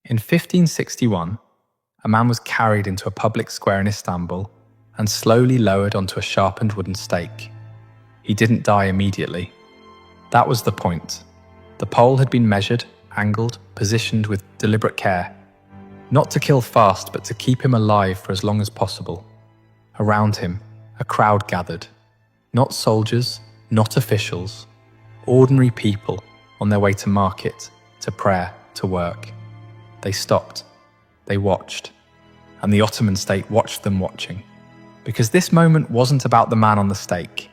In 1561, a man was carried into a public square in Istanbul and slowly lowered onto a sharpened wooden stake. He didn't die immediately. That was the point. The pole had been measured, angled, positioned with deliberate care. Not to kill fast, but to keep him alive for as long as possible. Around him, a crowd gathered. Not soldiers, not officials. Ordinary people on their way to market, to prayer, to work. They stopped. They watched. And the Ottoman state watched them watching. Because this moment wasn't about the man on the stake.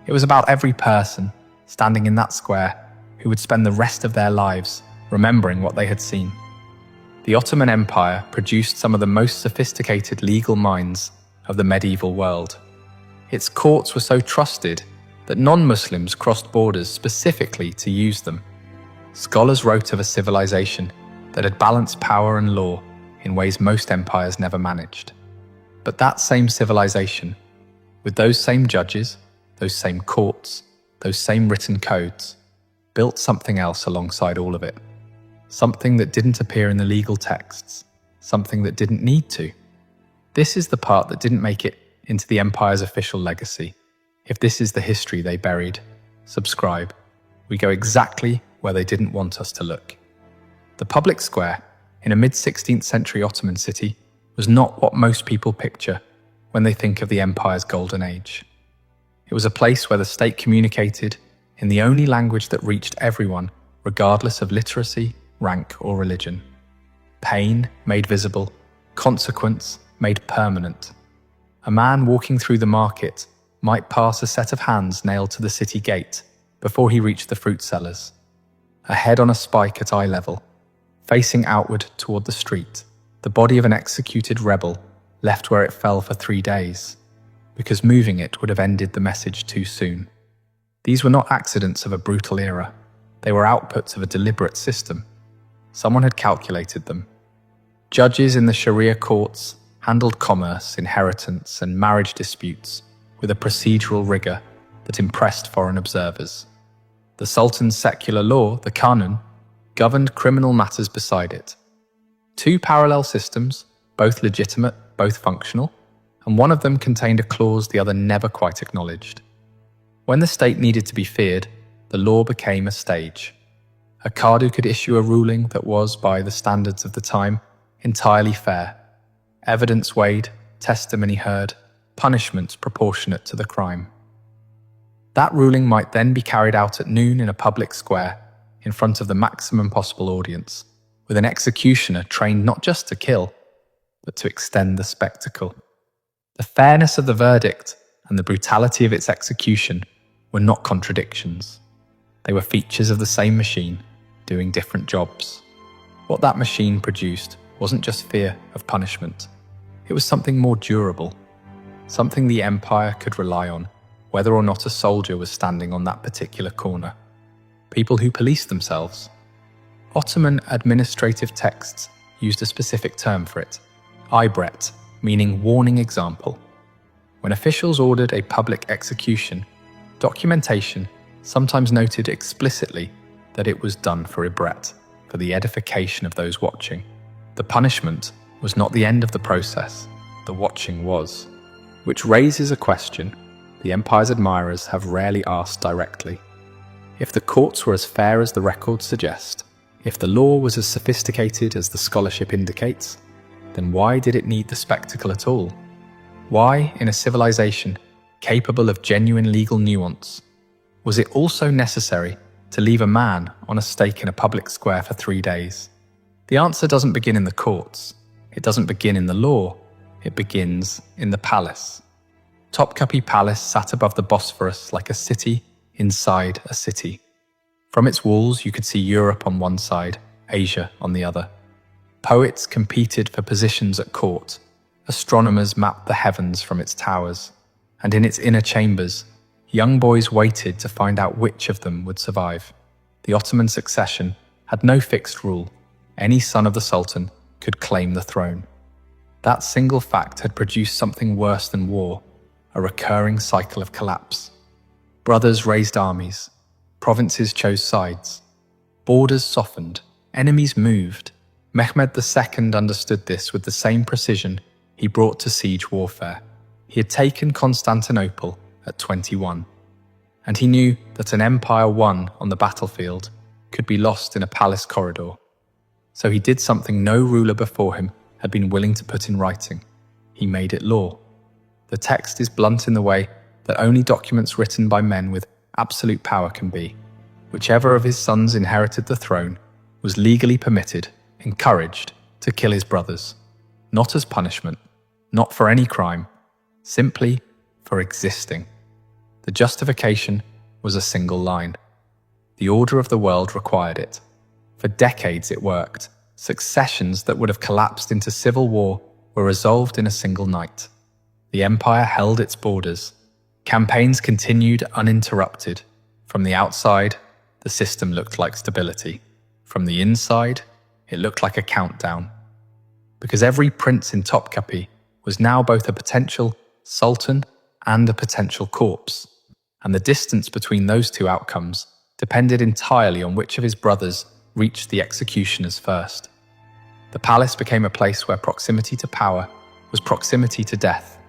It was about every person standing in that square who would spend the rest of their lives remembering what they had seen. The Ottoman Empire produced some of the most sophisticated legal minds of the medieval world. Its courts were so trusted that non-Muslims crossed borders specifically to use them. Scholars wrote of a civilization that had balanced power and law in ways most empires never managed. But that same civilization, with those same judges, those same courts, those same written codes, built something else alongside all of it. Something that didn't appear in the legal texts, something that didn't need to. This is the part that didn't make it into the empire's official legacy. If this is the history they buried, subscribe. We go exactly where they didn't want us to look. The public square in a mid-16th century Ottoman city was not what most people picture when they think of the empire's golden age. It was a place where the state communicated in the only language that reached everyone, regardless of literacy, rank, or religion. Pain made visible, consequence made permanent. A man walking through the market might pass a set of hands nailed to the city gate before he reached the fruit sellers. A head on a spike at eye level, facing outward toward the street, the body of an executed rebel left where it fell for 3 days, because moving it would have ended the message too soon. These were not accidents of a brutal era. They were outputs of a deliberate system. Someone had calculated them. Judges in the Sharia courts handled commerce, inheritance, and marriage disputes with a procedural rigor that impressed foreign observers. The Sultan's secular law, the Qanun, governed criminal matters beside it. Two parallel systems, both legitimate, both functional, and one of them contained a clause the other never quite acknowledged. When the state needed to be feared, the law became a stage. A Qadi could issue a ruling that was, by the standards of the time, entirely fair. Evidence weighed, testimony heard, punishments proportionate to the crime. That ruling might then be carried out at noon in a public square, in front of the maximum possible audience, with an executioner trained not just to kill, but to extend the spectacle. The fairness of the verdict and the brutality of its execution were not contradictions. They were features of the same machine, doing different jobs. What that machine produced wasn't just fear of punishment. It was something more durable, something the empire could rely on, whether or not a soldier was standing on that particular corner. People who policed themselves. Ottoman administrative texts used a specific term for it, ibret, meaning warning example. When officials ordered a public execution, documentation sometimes noted explicitly that it was done for ibret, for the edification of those watching. The punishment was not the end of the process, the watching was. Which raises a question the empire's admirers have rarely asked directly. If the courts were as fair as the records suggest, if the law was as sophisticated as the scholarship indicates, then why did it need the spectacle at all? Why, in a civilization capable of genuine legal nuance, was it also necessary to leave a man on a stake in a public square for 3 days? The answer doesn't begin in the courts. It doesn't begin in the law. It begins in the palace. Topkapi Palace sat above the Bosphorus like a city inside a city. From its walls you could see Europe on one side, Asia on the other. Poets competed for positions at court. Astronomers mapped the heavens from its towers. And in its inner chambers, young boys waited to find out which of them would survive. The Ottoman succession had no fixed rule. Any son of the Sultan could claim the throne. That single fact had produced something worse than war, a recurring cycle of collapse. Brothers raised armies, provinces chose sides, borders softened, enemies moved, Mehmed II understood this with the same precision he brought to siege warfare. He had taken Constantinople at 21, and he knew that an empire won on the battlefield could be lost in a palace corridor. So he did something no ruler before him had been willing to put in writing. He made it law. The text is blunt in the way that only documents written by men with absolute power can be. Whichever of his sons inherited the throne was legally permitted, encouraged, to kill his brothers, not as punishment, not for any crime, simply for existing. The justification was a single line. The order of the world required it. For decades it worked. Successions that would have collapsed into civil war were resolved in a single night. The empire held its borders. Campaigns continued uninterrupted. From the outside, the system looked like stability. From the inside, it looked like a countdown. Because every prince in Topkapi was now both a potential sultan and a potential corpse, and the distance between those two outcomes depended entirely on which of his brothers reached the executioners first. The palace became a place where proximity to power was proximity to death,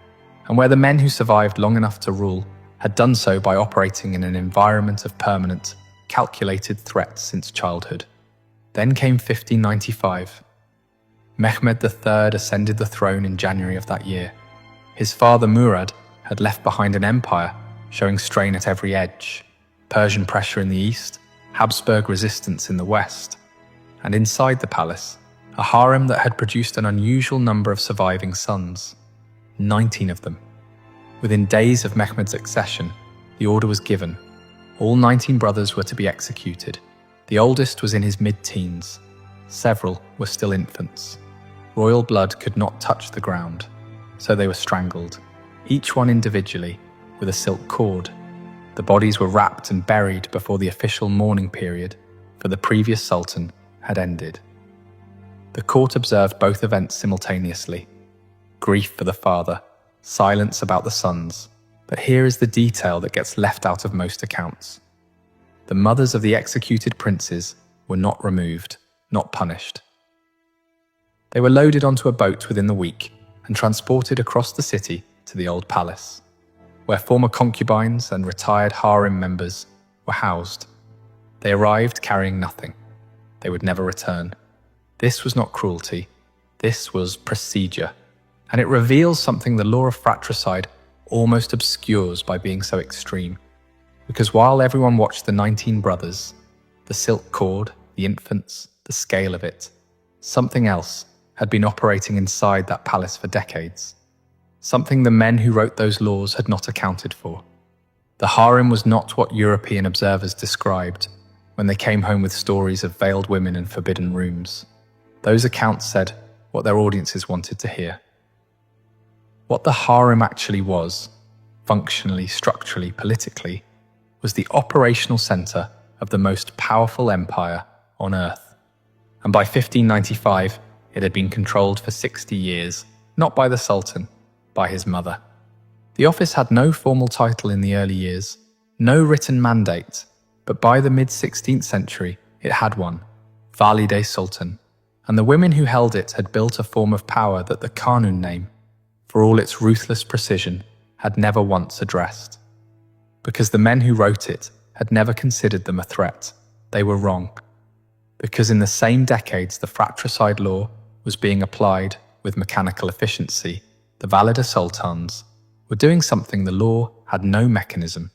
and where the men who survived long enough to rule had done so by operating in an environment of permanent, calculated threats since childhood. Then came 1595. Mehmed III ascended the throne in January of that year. His father Murad had left behind an empire showing strain at every edge, Persian pressure in the east, Habsburg resistance in the west, and inside the palace, a harem that had produced an unusual number of surviving sons, 19 of them. Within days of Mehmed's accession, the order was given. All 19 brothers were to be executed. The oldest was in his mid-teens. Several were still infants. Royal blood could not touch the ground, so they were strangled, each one individually, with a silk cord. The bodies were wrapped and buried before the official mourning period for the previous sultan had ended. The court observed both events simultaneously. Grief for the father, silence about the sons, but here is the detail that gets left out of most accounts. The mothers of the executed princes were not removed, not punished. They were loaded onto a boat within the week and transported across the city to the old palace, where former concubines and retired harem members were housed. They arrived carrying nothing. They would never return. This was not cruelty. This was procedure. And it reveals something the law of fratricide almost obscures by being so extreme. Because while everyone watched the 19 brothers, the silk cord, the infants, the scale of it, something else had been operating inside that palace for decades. Something the men who wrote those laws had not accounted for. The harem was not what European observers described when they came home with stories of veiled women and forbidden rooms. Those accounts said what their audiences wanted to hear. What the harem actually was, functionally, structurally, politically, was the operational centre of the most powerful empire on earth. And by 1595, it had been controlled for 60 years, not by the Sultan, by his mother. The office had no formal title in the early years, no written mandate, but by the mid-16th century, it had one, Valide Sultan, and the women who held it had built a form of power that the Kanun name, for all its ruthless precision, had never once addressed. Because the men who wrote it had never considered them a threat, they were wrong. Because in the same decades the fratricide law was being applied with mechanical efficiency, the Valide Sultans were doing something the law had no mechanism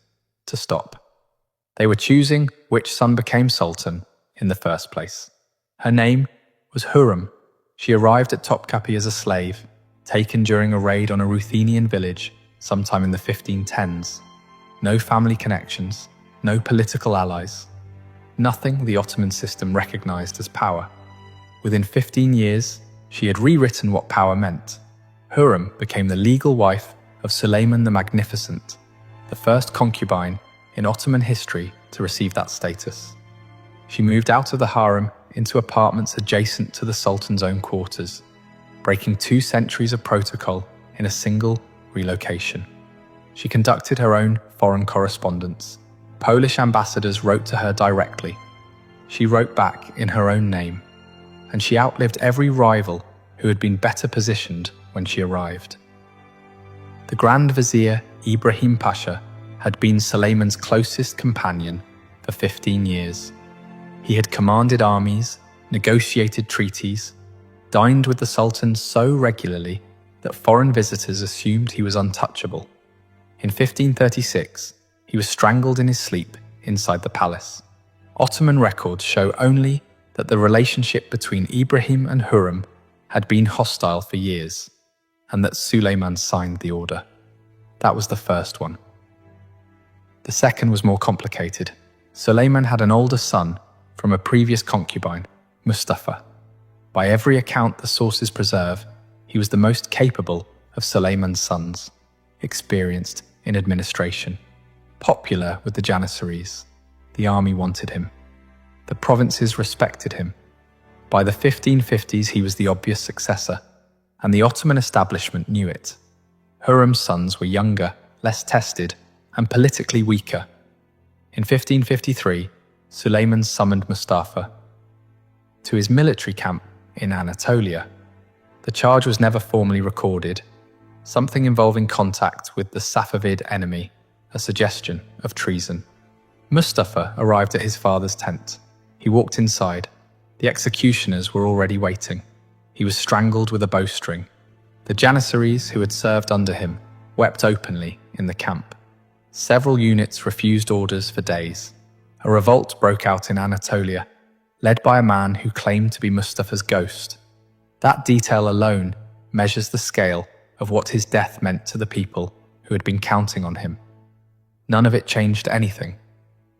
to stop. They were choosing which son became sultan in the first place. Her name was Hurrem. She arrived at Topkapi as a slave, taken during a raid on a Ruthenian village sometime in the 1510s. No family connections, no political allies. Nothing the Ottoman system recognized as power. Within 15 years, she had rewritten what power meant. Hurrem became the legal wife of Suleiman the Magnificent, the first concubine in Ottoman history to receive that status. She moved out of the harem into apartments adjacent to the Sultan's own quarters, breaking 2 centuries of protocol in a single relocation. She conducted her own foreign correspondence. Polish ambassadors wrote to her directly. She wrote back in her own name. and she outlived every rival who had been better positioned when she arrived. The Grand Vizier Ibrahim Pasha had been Sulayman's closest companion for 15 years. He had commanded armies, negotiated treaties, dined with the Sultan so regularly that foreign visitors assumed he was untouchable. In 1536, he was strangled in his sleep inside the palace. Ottoman records show only that the relationship between Ibrahim and Hurrem had been hostile for years, and that Sulayman signed the order. That was the first one. The second was more complicated. Sulayman had an older son from a previous concubine, Mustafa. By every account the sources preserve, he was the most capable of Sulayman's sons, experienced in administration, popular with the Janissaries. The army wanted him. The provinces respected him. By the 1550s, he was the obvious successor, and the Ottoman establishment knew it. Hurrem's sons were younger, less tested, and politically weaker. In 1553, Sulayman summoned Mustafa to his military camp in Anatolia. The charge was never formally recorded, something involving contact with the Safavid enemy, a suggestion of treason. Mustafa arrived at his father's tent. He walked inside. The executioners were already waiting. He was strangled with a bowstring. The Janissaries, who had served under him, wept openly in the camp. Several units refused orders for days. A revolt broke out in Anatolia, led by a man who claimed to be Mustafa's ghost. That detail alone measures the scale of what his death meant to the people who had been counting on him. None of it changed anything.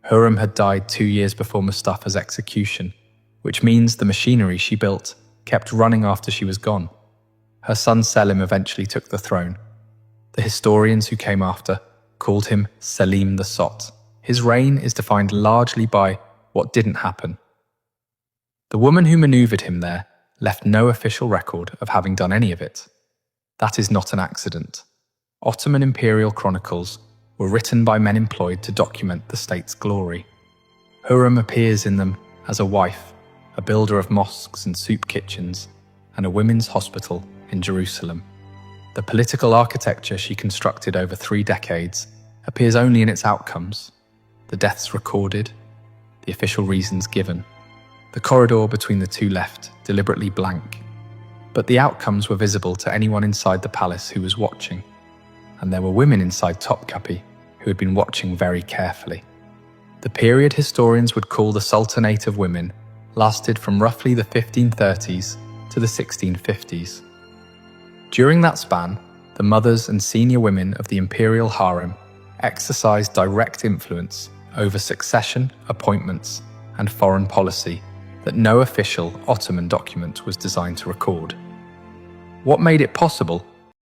Hurrem had died 2 years before Mustafa's execution, which means the machinery she built kept running after she was gone. Her son Selim eventually took the throne. The historians who came after called him Selim the Sot. His reign is defined largely by what didn't happen. The woman who maneuvered him there left no official record of having done any of it. That is not an accident. Ottoman imperial chronicles were written by men employed to document the state's glory. Hurrem appears in them as a wife, a builder of mosques and soup kitchens, and a women's hospital in Jerusalem. The political architecture she constructed over 3 decades appears only in its outcomes, the deaths recorded, the official reasons given. The corridor between the two left deliberately blank, but the outcomes were visible to anyone inside the palace who was watching, and there were women inside Topkapi who had been watching very carefully. The period historians would call the Sultanate of Women lasted from roughly the 1530s to the 1650s. During that span, the mothers and senior women of the imperial harem exercised direct influence over succession, appointments, and foreign policy that no official Ottoman document was designed to record. What made it possible